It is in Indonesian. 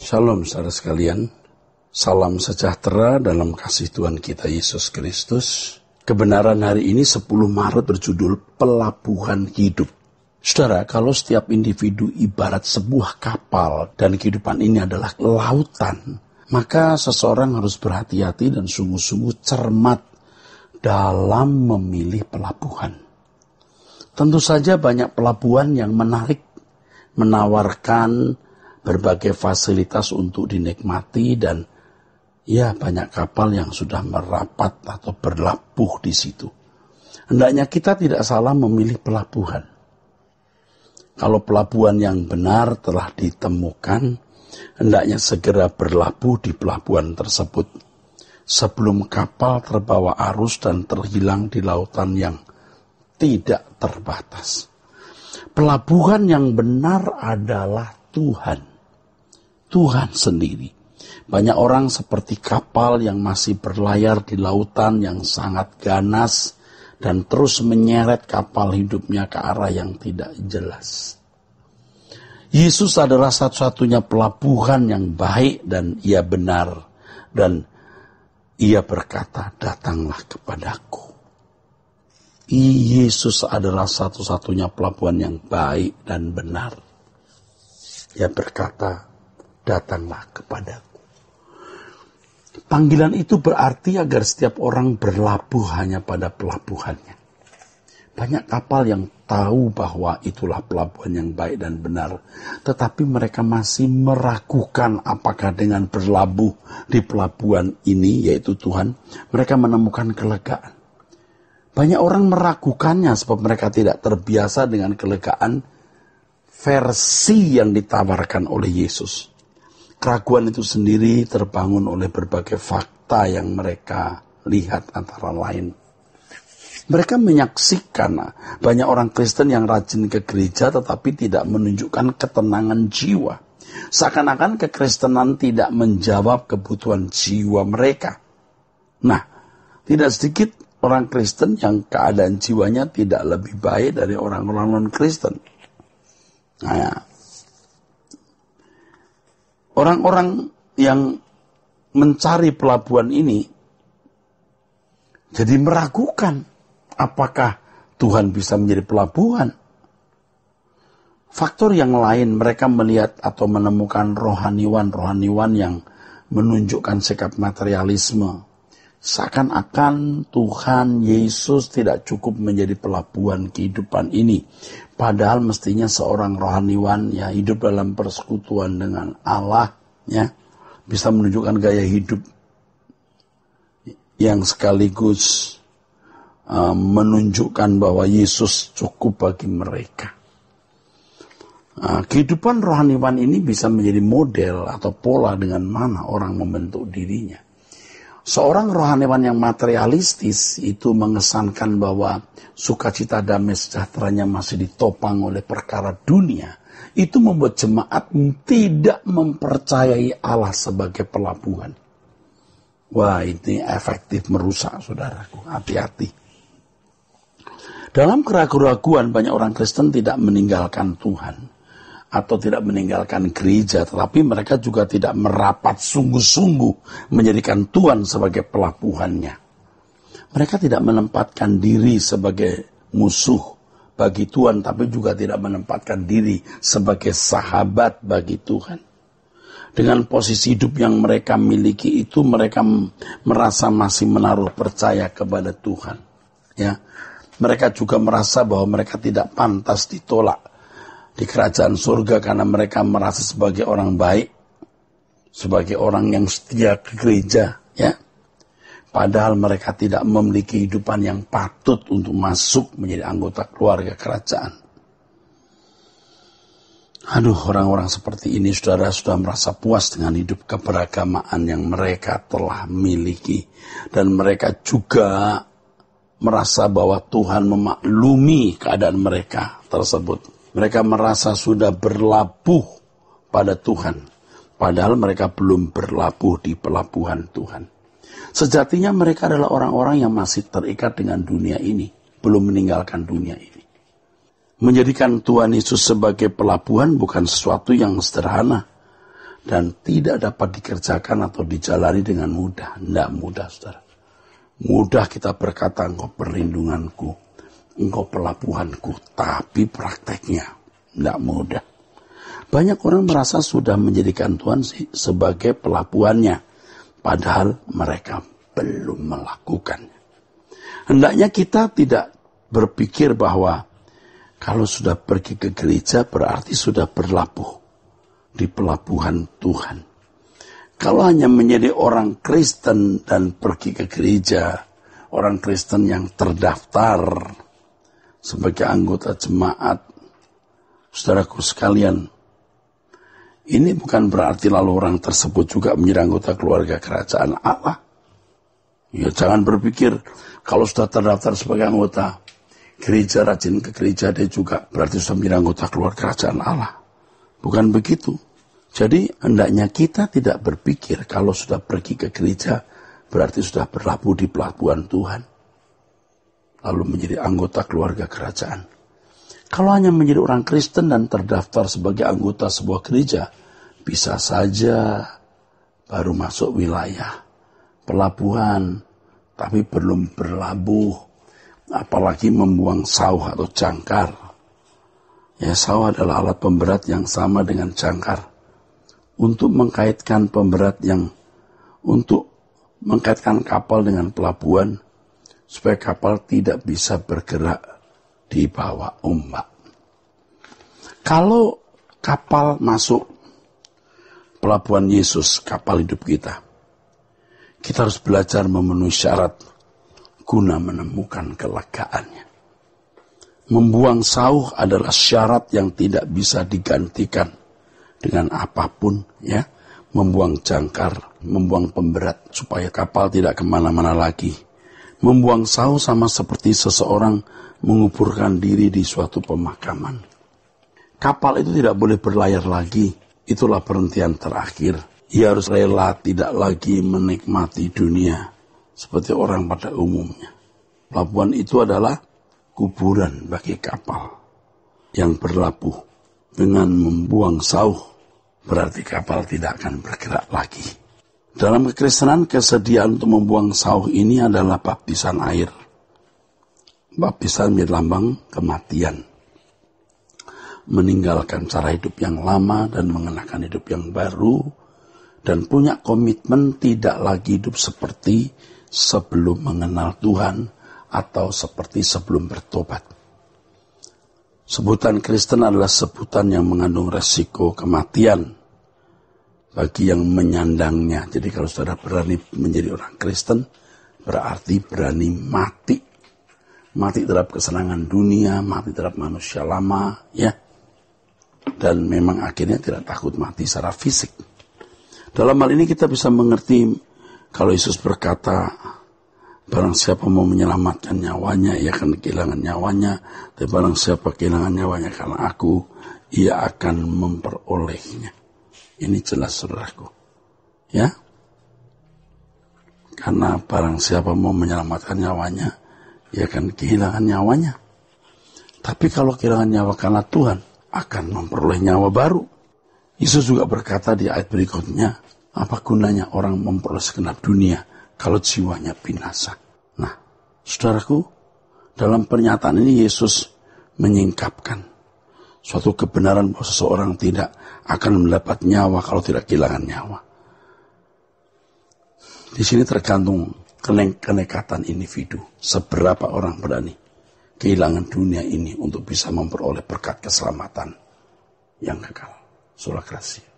Shalom saudara sekalian, salam sejahtera dalam kasih Tuhan kita Yesus Kristus. Kebenaran hari ini 10 Maret berjudul Pelabuhan Hidup. Saudara, kalau setiap individu ibarat sebuah kapal dan kehidupan ini adalah lautan, maka seseorang harus berhati-hati dan sungguh-sungguh cermat dalam memilih pelabuhan. Tentu saja banyak pelabuhan yang menarik, menawarkan berbagai fasilitas untuk dinikmati dan banyak kapal yang sudah merapat atau berlabuh di situ. Hendaknya kita tidak salah memilih pelabuhan. Kalau pelabuhan yang benar telah ditemukan, hendaknya segera berlabuh di pelabuhan tersebut sebelum kapal terbawa arus dan terhilang di lautan yang tidak terbatas. Pelabuhan yang benar adalah Tuhan sendiri. Banyak orang seperti kapal yang masih berlayar di lautan yang sangat ganas dan terus menyeret kapal hidupnya ke arah yang tidak jelas. Yesus adalah satu-satunya pelabuhan yang baik dan ia benar. Dan ia berkata, datanglah kepadaku. Yesus adalah satu-satunya pelabuhan yang baik dan benar. Ia berkata, datanglah kepadaku. Panggilan itu berarti agar setiap orang berlabuh hanya pada pelabuhannya. Banyak kapal yang tahu bahwa itulah pelabuhan yang baik dan benar, tetapi mereka masih meragukan apakah dengan berlabuh di pelabuhan ini, yaitu Tuhan, mereka menemukan kelegaan. Banyak orang meragukannya sebab mereka tidak terbiasa dengan kelegaan versi yang ditawarkan oleh Yesus. Keraguan itu sendiri terbangun oleh berbagai fakta yang mereka lihat antara lain. Mereka menyaksikan banyak orang Kristen yang rajin ke gereja tetapi tidak menunjukkan ketenangan jiwa. Seakan-akan kekristenan tidak menjawab kebutuhan jiwa mereka. Nah, tidak sedikit orang Kristen yang keadaan jiwanya tidak lebih baik dari orang-orang non-Kristen. Nah, orang-orang yang mencari pelabuhan ini jadi meragukan apakah Tuhan bisa menjadi pelabuhan. Faktor yang lain, mereka melihat atau menemukan rohaniwan yang menunjukkan sikap materialisme. Seakan-akan Tuhan Yesus tidak cukup menjadi pelabuhan kehidupan ini. Padahal mestinya seorang rohaniwan hidup dalam persekutuan dengan Allah, bisa menunjukkan gaya hidup yang sekaligus menunjukkan bahwa Yesus cukup bagi mereka. Kehidupan rohaniwan ini bisa menjadi model atau pola dengan mana orang membentuk dirinya. Seorang rohaniwan yang materialistis itu mengesankan bahwa sukacita damai sejahteranya masih ditopang oleh perkara dunia. Itu membuat jemaat tidak mempercayai Allah sebagai pelabuhan. Wah, ini efektif merusak, saudaraku. Hati-hati. Dalam keraguan-keraguan banyak orang Kristen tidak meninggalkan Tuhan atau tidak meninggalkan gereja, tetapi mereka juga tidak merapat sungguh-sungguh menjadikan Tuhan sebagai pelabuhannya. Mereka tidak menempatkan diri sebagai musuh bagi Tuhan, tapi juga tidak menempatkan diri sebagai sahabat bagi Tuhan. Dengan posisi hidup yang mereka miliki itu, mereka merasa masih menaruh percaya kepada Tuhan. Mereka juga merasa bahwa mereka tidak pantas ditolak di kerajaan surga karena mereka merasa sebagai orang baik, sebagai orang yang setia ke gereja, Padahal mereka tidak memiliki kehidupan yang patut untuk masuk menjadi anggota keluarga kerajaan. Orang-orang seperti ini, saudara, sudah merasa puas dengan hidup keberagamaan yang mereka telah miliki. Dan mereka juga merasa bahwa Tuhan memaklumi keadaan mereka tersebut. Mereka merasa sudah berlabuh pada Tuhan. Padahal mereka belum berlabuh di pelabuhan Tuhan. Sejatinya mereka adalah orang-orang yang masih terikat dengan dunia ini. Belum meninggalkan dunia ini. Menjadikan Tuhan Yesus sebagai pelabuhan bukan sesuatu yang sederhana. dan tidak dapat dikerjakan atau dijalani dengan mudah. Tidak mudah, saudara. Mudah kita berkata, engkau perlindunganku, engkau pelabuhanku, tapi prakteknya tidak mudah. Banyak orang merasa sudah menjadikan Tuhan sebagai pelabuhannya, padahal mereka belum melakukannya. Hendaknya kita tidak berpikir bahwa kalau sudah pergi ke gereja berarti sudah berlabuh di pelabuhan Tuhan. Kalau hanya menjadi orang Kristen dan pergi ke gereja, orang Kristen yang terdaftar sebagai anggota jemaat, saudaraku sekalian, ini bukan berarti lalu orang tersebut juga menjadi anggota keluarga kerajaan Allah. Ya, jangan berpikir kalau sudah terdaftar sebagai anggota gereja, rajin ke gereja, dia juga berarti sudah menjadi anggota keluarga kerajaan Allah. Bukan begitu. Jadi hendaknya kita tidak berpikir kalau sudah pergi ke gereja berarti sudah berlabuh di pelabuhan Tuhan, lalu menjadi anggota keluarga kerajaan. Kalau hanya menjadi orang Kristen dan terdaftar sebagai anggota sebuah gereja, bisa saja baru masuk wilayah pelabuhan, tapi belum berlabuh, apalagi membuang sauh atau jangkar. Ya, sauh adalah alat pemberat yang sama dengan jangkar. Untuk mengkaitkan kapal dengan pelabuhan, supaya kapal tidak bisa bergerak di bawah ombak. Kalau kapal masuk pelabuhan Yesus, kapal hidup kita harus belajar memenuhi syarat guna menemukan kelegaannya. Membuang sauh adalah syarat yang tidak bisa digantikan dengan apapun, ya. Membuang jangkar, membuang pemberat supaya kapal tidak kemana-mana lagi. Membuang sauh sama seperti seseorang menguburkan diri di suatu pemakaman. Kapal itu tidak boleh berlayar lagi. Itulah perhentian terakhir. Ia harus rela tidak lagi menikmati dunia seperti orang pada umumnya. Pelabuhan itu adalah kuburan bagi kapal yang berlabuh. Dengan membuang sauh berarti kapal tidak akan bergerak lagi. Dalam kekristenan, kesediaan untuk membuang sauh ini adalah baptisan air. Baptisan menjadi lambang kematian. Meninggalkan cara hidup yang lama dan mengenakan hidup yang baru. Dan punya komitmen tidak lagi hidup seperti sebelum mengenal Tuhan atau seperti sebelum bertobat. Sebutan Kristen adalah sebutan yang mengandung resiko kematian bagi yang menyandangnya. Jadi kalau saudara berani menjadi orang Kristen, berarti berani mati. Mati terhadap kesenangan dunia, mati terhadap manusia lama, ya. Dan memang akhirnya tidak takut mati secara fisik. Dalam hal ini kita bisa mengerti kalau Yesus berkata, barang siapa mau menyelamatkan nyawanya, ia akan kehilangan nyawanya. Tapi barang siapa kehilangan nyawanya karena aku, ia akan memperolehnya. Ini jelas, saudaraku. Ya. Karena barang siapa mau menyelamatkan nyawanya, ia akan kehilangan nyawanya. Tapi kalau kehilangan nyawa karena Tuhan, akan memperoleh nyawa baru. Yesus juga berkata di ayat berikutnya, apa gunanya orang memperoleh segenap dunia kalau jiwanya binasa. Nah, saudaraku, dalam pernyataan ini Yesus menyingkapkan suatu kebenaran bahwa seseorang tidak akan mendapat nyawa kalau tidak kehilangan nyawa. Di sini tergantung kenekatan individu, seberapa orang berani kehilangan dunia ini untuk bisa memperoleh berkat keselamatan yang kekal. Sola Gracia.